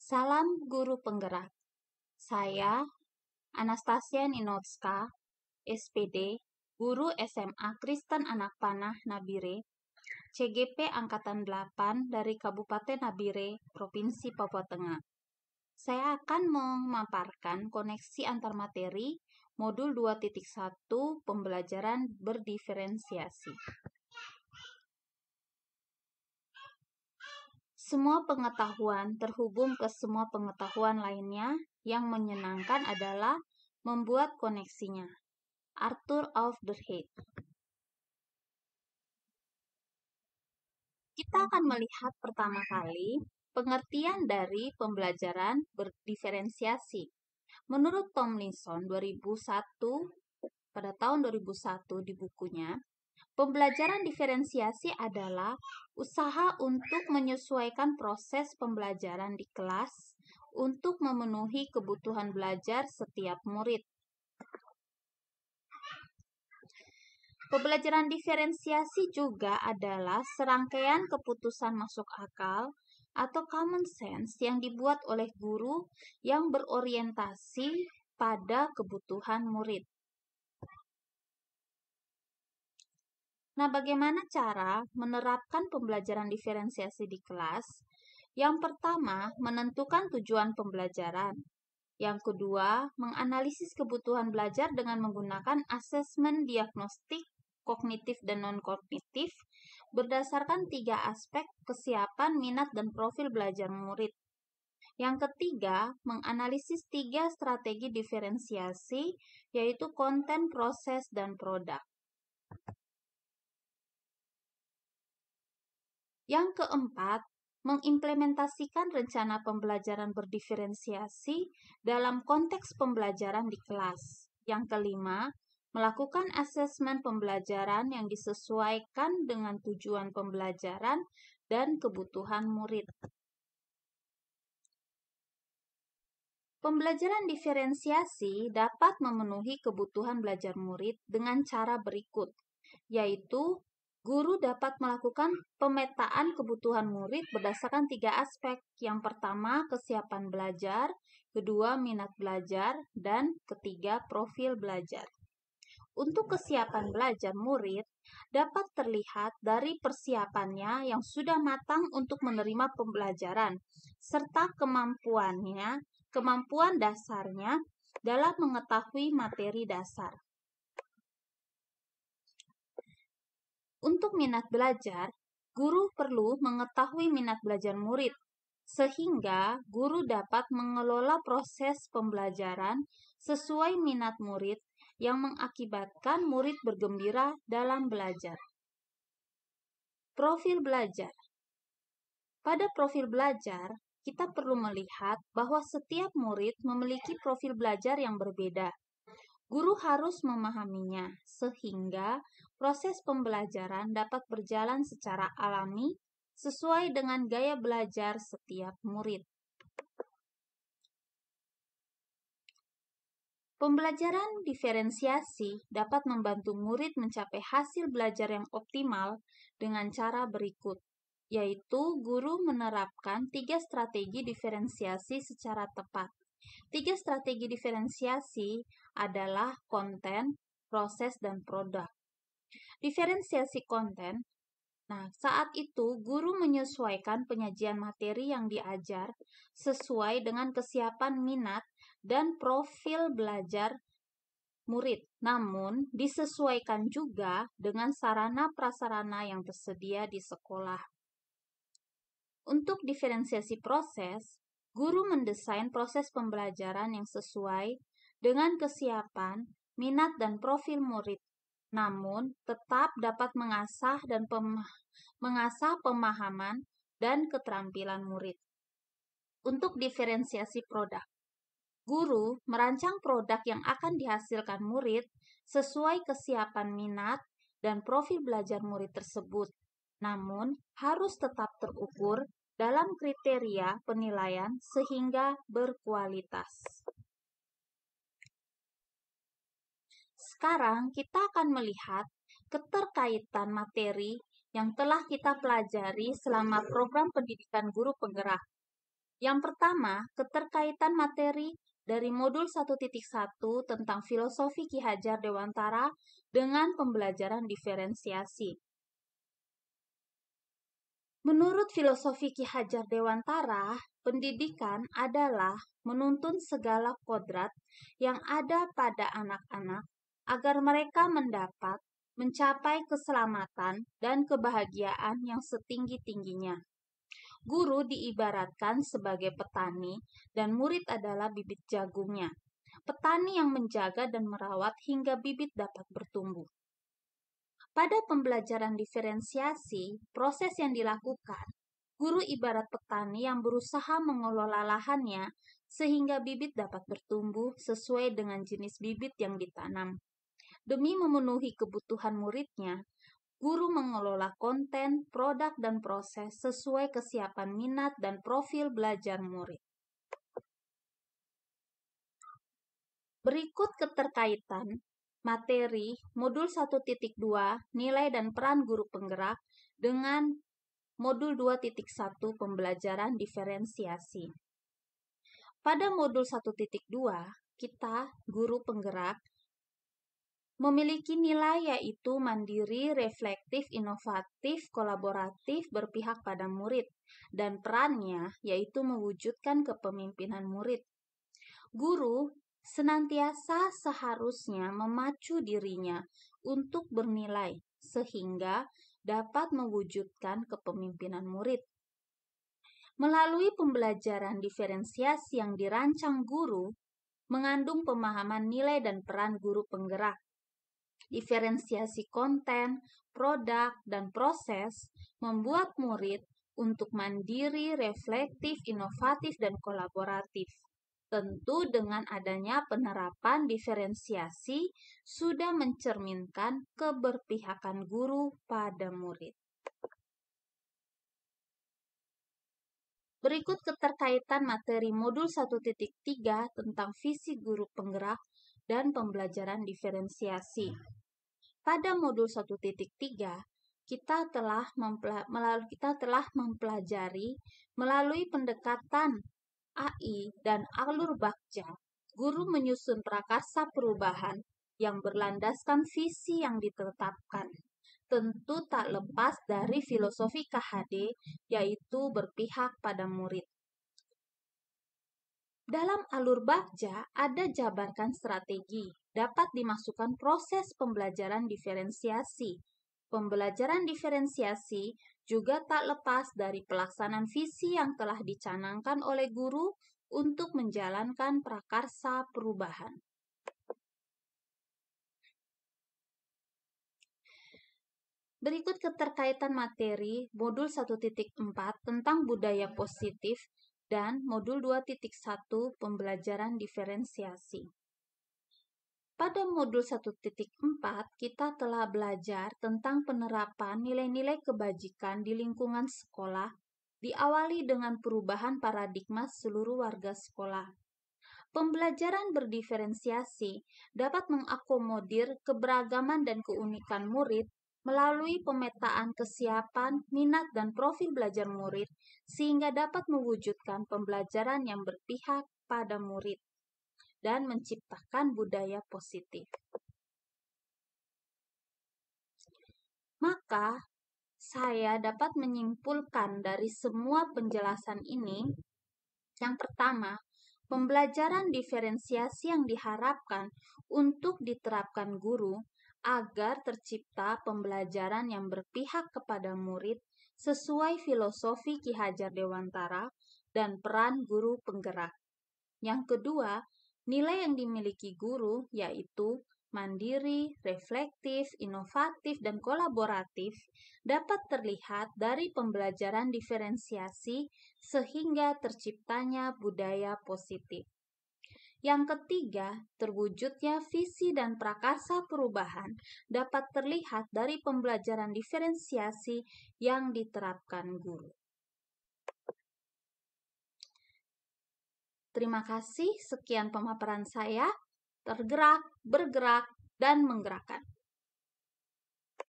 Salam Guru Penggerak. Saya Anastasia Ninotska, SPD, Guru SMA Kristen Anak Panah Nabire, CGP Angkatan 8 dari Kabupaten Nabire, Provinsi Papua Tengah. Saya akan memaparkan koneksi antar materi modul 2.1 pembelajaran berdiferensiasi. Semua pengetahuan terhubung ke semua pengetahuan lainnya. Yang menyenangkan adalah membuat koneksinya. Arthur of the Head. Kita akan melihat pertama kali pengertian dari pembelajaran berdiferensiasi. Menurut Tomlinson 2001, pada tahun 2001 di bukunya, pembelajaran diferensiasi adalah usaha untuk menyesuaikan proses pembelajaran di kelas untuk memenuhi kebutuhan belajar setiap murid. Pembelajaran diferensiasi juga adalah serangkaian keputusan masuk akal atau common sense yang dibuat oleh guru yang berorientasi pada kebutuhan murid. Nah, bagaimana cara menerapkan pembelajaran diferensiasi di kelas? Yang pertama, menentukan tujuan pembelajaran. Yang kedua, menganalisis kebutuhan belajar dengan menggunakan asesmen diagnostik, kognitif dan non-kognitif berdasarkan 3 aspek kesiapan, minat, dan profil belajar murid. Yang ketiga, menganalisis 3 strategi diferensiasi, yaitu konten, proses, dan produk. Yang keempat, mengimplementasikan rencana pembelajaran berdiferensiasi dalam konteks pembelajaran di kelas. Yang kelima, melakukan asesmen pembelajaran yang disesuaikan dengan tujuan pembelajaran dan kebutuhan murid. Pembelajaran diferensiasi dapat memenuhi kebutuhan belajar murid dengan cara berikut, yaitu guru dapat melakukan pemetaan kebutuhan murid berdasarkan 3 aspek. Yang pertama, kesiapan belajar, kedua, minat belajar, dan ketiga, profil belajar. Untuk kesiapan belajar murid dapat terlihat dari persiapannya yang sudah matang untuk menerima pembelajaran, serta kemampuan dasarnya dalam mengetahui materi dasar. Untuk minat belajar, guru perlu mengetahui minat belajar murid, sehingga guru dapat mengelola proses pembelajaran sesuai minat murid yang mengakibatkan murid bergembira dalam belajar. Profil belajar. Pada profil belajar, kita perlu melihat bahwa setiap murid memiliki profil belajar yang berbeda. Guru harus memahaminya, sehingga proses pembelajaran dapat berjalan secara alami sesuai dengan gaya belajar setiap murid. Pembelajaran diferensiasi dapat membantu murid mencapai hasil belajar yang optimal dengan cara berikut, yaitu guru menerapkan 3 strategi diferensiasi secara tepat. 3 strategi diferensiasi adalah konten, proses, dan produk. Diferensiasi konten. Nah, saat itu guru menyesuaikan penyajian materi yang diajar sesuai dengan kesiapan minat dan profil belajar murid, namun disesuaikan juga dengan sarana prasarana yang tersedia di sekolah. Untuk diferensiasi proses, guru mendesain proses pembelajaran yang sesuai dengan kesiapan, minat, dan profil murid, namun tetap dapat mengasah pemahaman dan keterampilan murid. Untuk diferensiasi produk, guru merancang produk yang akan dihasilkan murid sesuai kesiapan minat dan profil belajar murid tersebut, namun harus tetap terukur dalam kriteria penilaian sehingga berkualitas. Sekarang kita akan melihat keterkaitan materi yang telah kita pelajari selama program pendidikan guru penggerak. Yang pertama, keterkaitan materi dari modul 1.1 tentang filosofi Ki Hajar Dewantara dengan pembelajaran diferensiasi. Menurut filosofi Ki Hajar Dewantara, pendidikan adalah menuntun segala kodrat yang ada pada anak-anak agar mereka mencapai keselamatan dan kebahagiaan yang setinggi-tingginya. Guru diibaratkan sebagai petani dan murid adalah bibit jagungnya. Petani yang menjaga dan merawat hingga bibit dapat bertumbuh. Pada pembelajaran diferensiasi, proses yang dilakukan, guru ibarat petani yang berusaha mengelola lahannya sehingga bibit dapat bertumbuh sesuai dengan jenis bibit yang ditanam. Demi memenuhi kebutuhan muridnya, guru mengelola konten, produk, dan proses sesuai kesiapan minat dan profil belajar murid. Berikut keterkaitan materi modul 1.2 nilai dan peran guru penggerak dengan modul 2.1 pembelajaran diferensiasi. Pada modul 1.2, kita guru penggerak memiliki nilai yaitu mandiri, reflektif, inovatif, kolaboratif, berpihak pada murid, dan perannya yaitu mewujudkan kepemimpinan murid. Guru senantiasa seharusnya memacu dirinya untuk bernilai sehingga dapat mewujudkan kepemimpinan murid. Melalui pembelajaran diferensiasi yang dirancang guru, mengandung pemahaman nilai dan peran guru penggerak. Diferensiasi konten, produk, dan proses membuat murid untuk mandiri, reflektif, inovatif, dan kolaboratif. Tentu dengan adanya penerapan diferensiasi sudah mencerminkan keberpihakan guru pada murid. Berikut keterkaitan materi modul 1.3 tentang visi guru penggerak dan pembelajaran diferensiasi. Pada modul 1.3, kita telah mempelajari melalui pendekatan AI dan alur bagja, guru menyusun prakarsa perubahan yang berlandaskan visi yang ditetapkan. Tentu tak lepas dari filosofi KHD, yaitu berpihak pada murid. Dalam alur bagja ada jabarkan strategi, dapat dimasukkan proses pembelajaran diferensiasi. Pembelajaran diferensiasi juga tak lepas dari pelaksanaan visi yang telah dicanangkan oleh guru untuk menjalankan prakarsa perubahan. Berikut keterkaitan materi modul 1.4 tentang budaya positif dan modul 2.1 pembelajaran diferensiasi. Pada modul 1.4, kita telah belajar tentang penerapan nilai-nilai kebajikan di lingkungan sekolah, diawali dengan perubahan paradigma seluruh warga sekolah. Pembelajaran berdiferensiasi dapat mengakomodir keberagaman dan keunikan murid melalui pemetaan kesiapan, minat, dan profil belajar murid, sehingga dapat mewujudkan pembelajaran yang berpihak pada murid dan menciptakan budaya positif. Maka, saya dapat menyimpulkan dari semua penjelasan ini, yang pertama, pembelajaran diferensiasi yang diharapkan untuk diterapkan guru agar tercipta pembelajaran yang berpihak kepada murid sesuai filosofi Ki Hajar Dewantara dan peran guru penggerak. Yang kedua, nilai yang dimiliki guru yaitu mandiri, reflektif, inovatif, dan kolaboratif dapat terlihat dari pembelajaran diferensiasi sehingga terciptanya budaya positif. Yang ketiga, terwujudnya visi dan prakarsa perubahan dapat terlihat dari pembelajaran diferensiasi yang diterapkan guru. Terima kasih, sekian pemaparan saya. Tergerak, bergerak, dan menggerakkan.